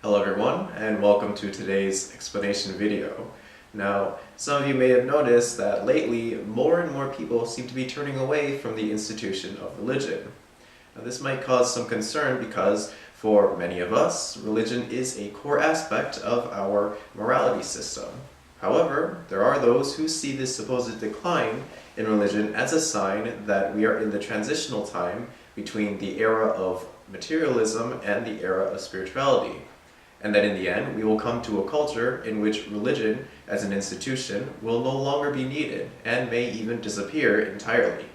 Hello everyone, and welcome to today's explanation video. Now, some of you may have noticed that lately more and more people seem to be turning away from the institution of religion. Now, this might cause some concern because for many of us, religion is a core aspect of our morality system. However, there are those who see this supposed decline in religion as a sign that we are in the transitional time between the era of materialism and the era of spirituality, and that in the end we will come to a culture in which religion as an institution will no longer be needed and may even disappear entirely.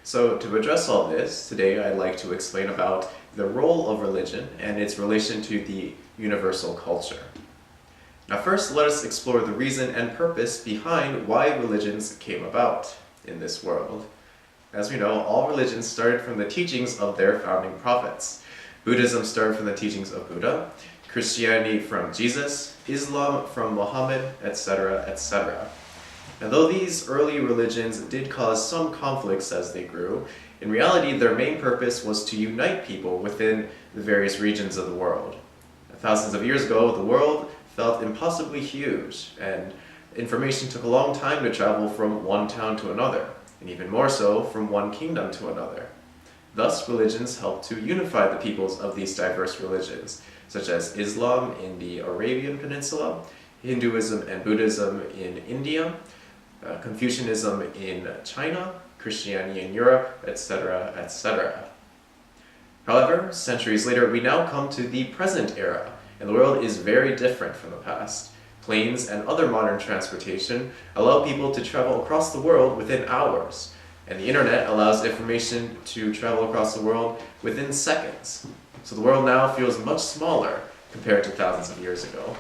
So to address all this, today I'd like to explain about the role of religion and its relation to the universal culture. Now first, let us explore the reason and purpose behind why religions came about in this world. As we know, all religions started from the teachings of their founding prophets. Buddhism started from the teachings of Buddha, Christianity from Jesus, Islam from Muhammad, etc., etc. And though these early religions did cause some conflicts as they grew, in reality their main purpose was to unite people within the various regions of the world. Thousands of years ago, the world felt impossibly huge, and information took a long time to travel from one town to another, and even more so from one kingdom to another. Thus, religions helped to unify the peoples of these diverse religions, such as Islam in the Arabian Peninsula, Hinduism and Buddhism in India, Confucianism in China, Christianity in Europe, etc., etc. However, centuries later, we now come to the present era, and the world is very different from the past. Planes and other modern transportation allow people to travel across the world within hours, and the internet allows information to travel across the world within seconds. So the world now feels much smaller compared to thousands of years ago.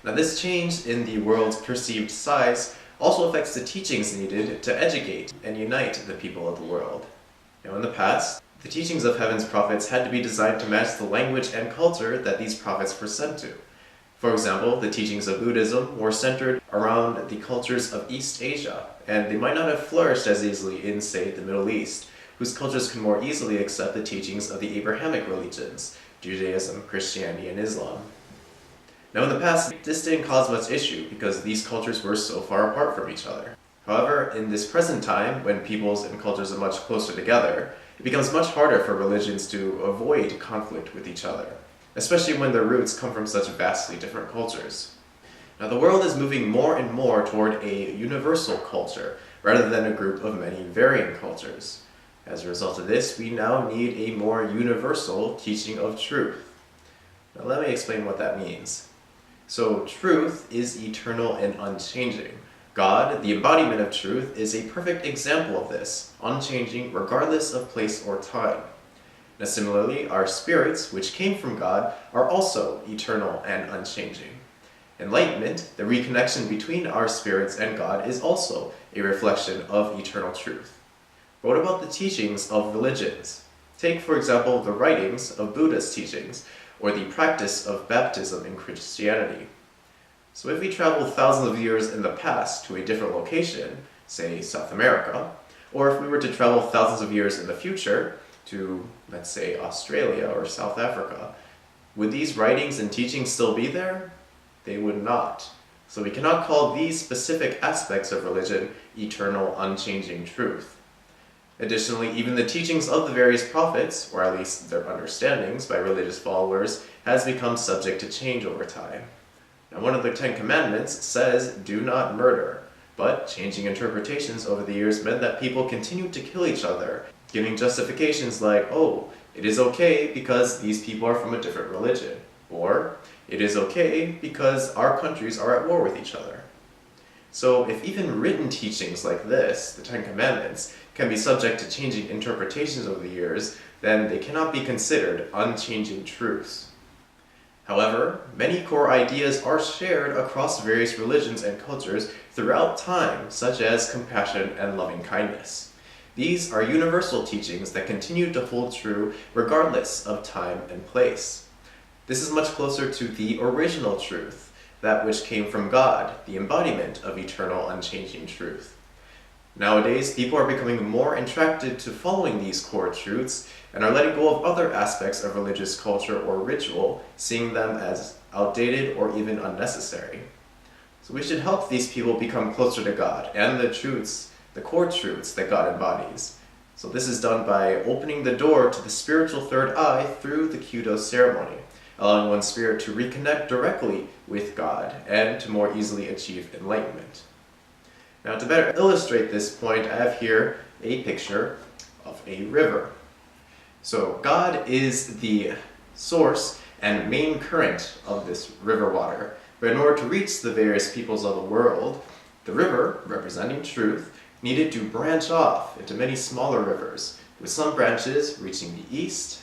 Now this change in the world's perceived size also affects the teachings needed to educate and unite the people of the world. Now in the past, the teachings of heaven's prophets had to be designed to match the language and culture that these prophets were sent to. For example, the teachings of Buddhism were centered around the cultures of East Asia, and they might not have flourished as easily in, say, the Middle East, whose cultures can more easily accept the teachings of the Abrahamic religions, Judaism, Christianity, and Islam. Now in the past, this didn't cause much issue because these cultures were so far apart from each other. However, in this present time, when peoples and cultures are much closer together, it becomes much harder for religions to avoid conflict with each other, especially when their roots come from such vastly different cultures. Now the world is moving more and more toward a universal culture, rather than a group of many varying cultures. As a result of this, we now need a more universal teaching of truth. Now let me explain what that means. So truth is eternal and unchanging. God, the embodiment of truth, is a perfect example of this, unchanging regardless of place or time. Now similarly, our spirits, which came from God, are also eternal and unchanging. Enlightenment, the reconnection between our spirits and God, is also a reflection of eternal truth. But what about the teachings of religions? Take, for example, the writings of Buddha's teachings, or the practice of baptism in Christianity. So if we travel thousands of years in the past to a different location, say South America, or if we were to travel thousands of years in the future to, let's say, Australia or South Africa, would these writings and teachings still be there? They would not. So we cannot call these specific aspects of religion eternal, unchanging truth. Additionally, even the teachings of the various prophets, or at least their understandings by religious followers, has become subject to change over time. Now, one of the Ten Commandments says, "Do not murder," but changing interpretations over the years meant that people continued to kill each other, giving justifications like, "Oh, it is okay because these people are from a different religion," or "It is okay because our countries are at war with each other." So if even written teachings like this, the Ten Commandments, can be subject to changing interpretations over the years, then they cannot be considered unchanging truths. However, many core ideas are shared across various religions and cultures throughout time, such as compassion and loving kindness. These are universal teachings that continue to hold true regardless of time and place. This is much closer to the original truth, that which came from God, the embodiment of eternal, unchanging truth. Nowadays, people are becoming more attracted to following these core truths and are letting go of other aspects of religious culture or ritual, seeing them as outdated or even unnecessary. So we should help these people become closer to God and the truths, the core truths that God embodies. So this is done by opening the door to the spiritual third eye through the Kyudo ceremony, allowing one's spirit to reconnect directly with God and to more easily achieve enlightenment. Now, to better illustrate this point, I have here a picture of a river. So God is the source and main current of this river water. But in order to reach the various peoples of the world, the river, representing truth, needed to branch off into many smaller rivers, with some branches reaching the east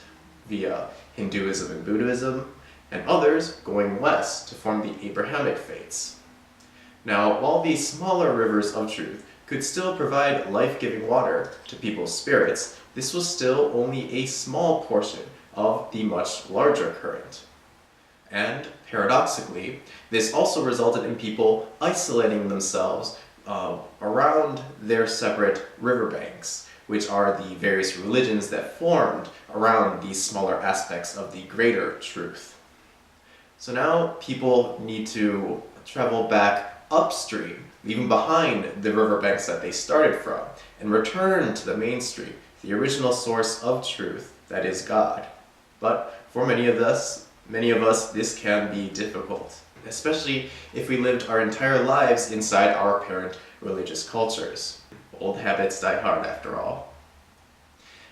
via Hinduism and Buddhism, and others going west to form the Abrahamic faiths. Now, while these smaller rivers of truth could still provide life-giving water to people's spirits, this was still only a small portion of the much larger current. And, paradoxically, this also resulted in people isolating themselves around their separate riverbanks, which are the various religions that formed around these smaller aspects of the greater truth. So now people need to travel back upstream, leaving behind the riverbanks that they started from, and return to the main stream, the original source of truth, that is God. But for many of us, this can be difficult, especially if we lived our entire lives inside our parent religious cultures. Old habits die hard, after all.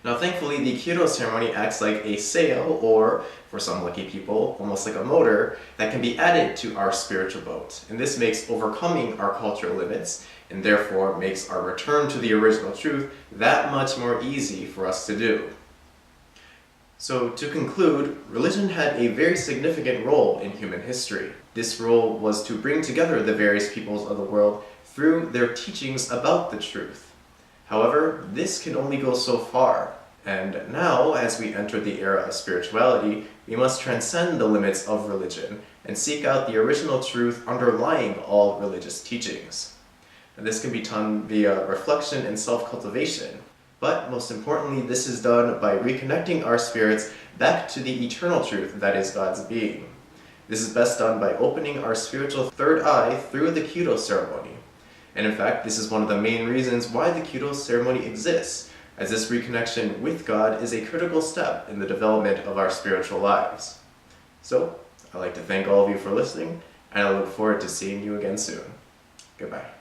Now, thankfully, the Kyudo ceremony acts like a sail, or, for some lucky people, almost like a motor, that can be added to our spiritual boat. And this makes overcoming our cultural limits, and therefore makes our return to the original truth that much more easy for us to do. So, to conclude, religion had a very significant role in human history. This role was to bring together the various peoples of the world through their teachings about the truth. However, this can only go so far, and now, as we enter the era of spirituality, we must transcend the limits of religion and seek out the original truth underlying all religious teachings. And this can be done via reflection and self-cultivation, but most importantly, this is done by reconnecting our spirits back to the eternal truth that is God's being. This is best done by opening our spiritual third eye through the Kyudo ceremony. And in fact, this is one of the main reasons why the Kyudo ceremony exists, as this reconnection with God is a critical step in the development of our spiritual lives. So, I'd like to thank all of you for listening, and I look forward to seeing you again soon. Goodbye.